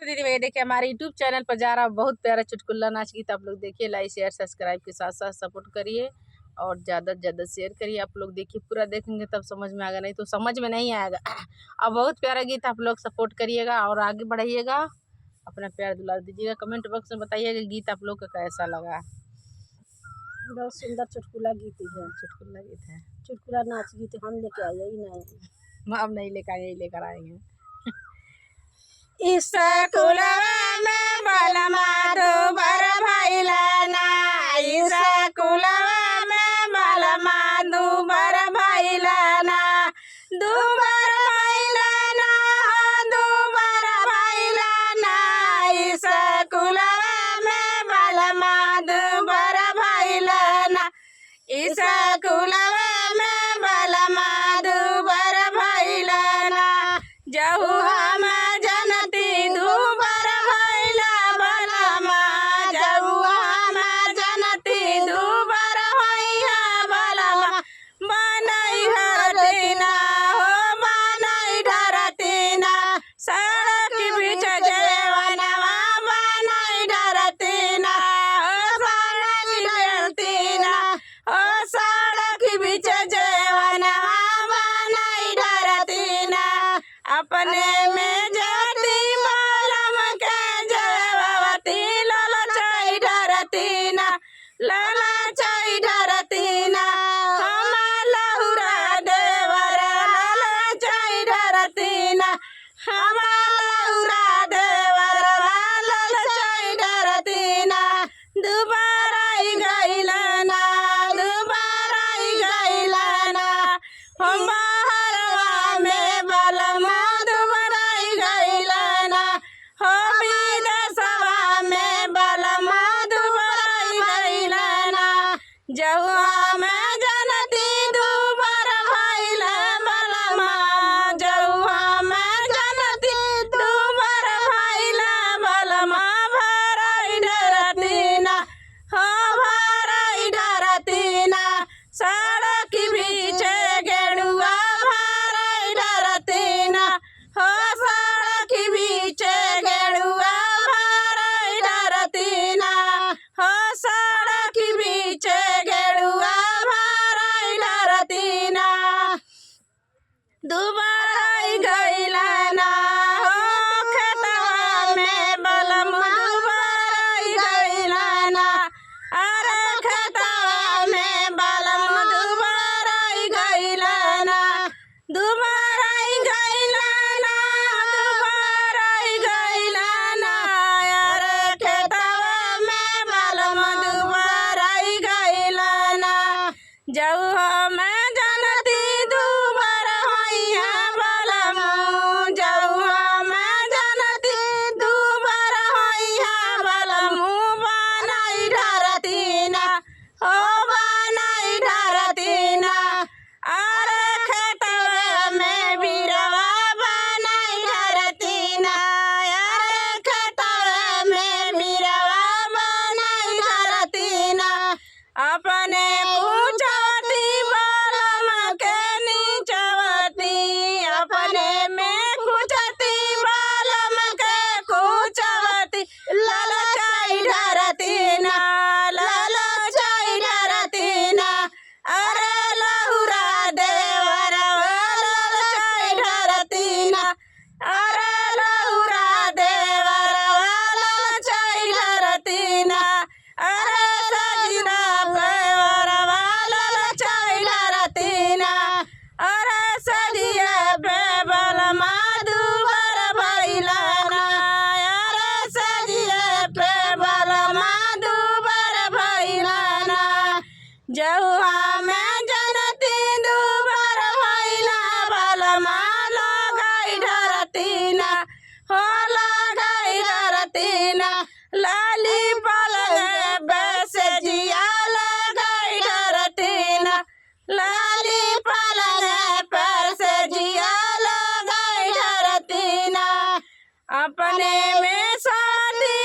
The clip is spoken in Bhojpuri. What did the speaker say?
दीदी भैया देखिए हमारे यूट्यूब चैनल पर जा रहा बहुत प्यारा चुटकुला नाच गीत आप लोग देखिए, लाइक शेयर सब्सक्राइब के साथ साथ सपोर्ट करिए और ज़्यादा से ज़्यादा शेयर करिए। आप लोग देखिए पूरा देखेंगे तब समझ में आएगा, नहीं तो समझ में नहीं आएगा। अब बहुत प्यारा गीत आप लोग सपोर्ट करिएगा और आगे बढ़ाइएगा, अपना प्यार दुलार दीजिएगा। कमेंट बॉक्स में बताइएगा गीत आप लोग का कैसा लगा। बहुत सुंदर चुटकुला गीत है। चुटकुला गीत है, चुटकुला नाच गीत हम लेके आए ही नहीं। अब नहीं लेकर आए, लेकर आएंगे। स्कूलवा में बलमा दुबर भइलना, स्कूलवा में बलमा दुबर भइलना, दुबर भइलना, दुबर भइलना, स्कूलवा में बलमा दुबर भइलना, स्कूलवा में बलमा दुबर भइलना, जहु हम जनती दुबर भइला बलमा, जहु हम जनती दुबर भइला बलमा, बनई धरतीना हो बनई धरतीना, सड़क बीच जेवनवा बनई धरतीना हो सड़क धरतीना, हो सड़क बीच जेवनवा बनई धरतीना, अपने में जाती मालम के जेवती ललचाई धरतीना, ललचाई धरतीना, हम लहुरा देवर ललचाई धरतीना, हम लहुरा देवर ललचाई धरतीना, दुबारा गइलना, दुबारा गइलना, हम बाहरवा में बलमा दुबारा गइलना, हो विदेशवा में बलमा दुबारा गइलना, जहुआ में जनती दुबर भइला बलमा, जहुआ में जनती दुबर भइला बलमा, भराई धरतीना हो भराई धरतीना, सड़क बीच गेड़ुआ भराई धरतीना, हो सड़क बीच गेड़ुआ भराई धरतीना, हो सड़क बीच गेड़ुआ भराई धरतीना, दुबारा गइलना हो खेतवा में बलम दुबारा गइलना, अरे खेतवा में बलम दुबारा गइलना, दुबारा गइलना, दुबारा गइलना, अरे खेतवा में बलम दुबारा गइलना, जऊ हम जनती दुबर होइया बलम, जऊ हम जनती दुबर होइया बलम, बनई धरतीना हो बनई धरतीना, अरे खेतवा में बिरवा बनई धरतीना, अरे खेतवा में बिरवा बनई धरतीना, अपने पूछती बलम के नीचवती, अपने में कुचती बलम के कुचवती, ललचाई धरतीना, ललचाई धरतीना, अरे लहुरा देवर ललचाई धरतीना, अरे लहुरा देवर ललचाई धरतीना, अरे सजना पेवरवा ललचाई धरतीना, अरे सजिया पे बलमा दुबर भइलना, अरे सजिया पे बलमा दुबर भइलना, जहुआ में जनती दुबर भइला बलमा, लगाई धरतीना हो लगाई धरतीना, लाली पलंग बैसे जिया लगाई धरतीना, लाली पलंग पर से जिया लगाई धरतीना, अपने में शादी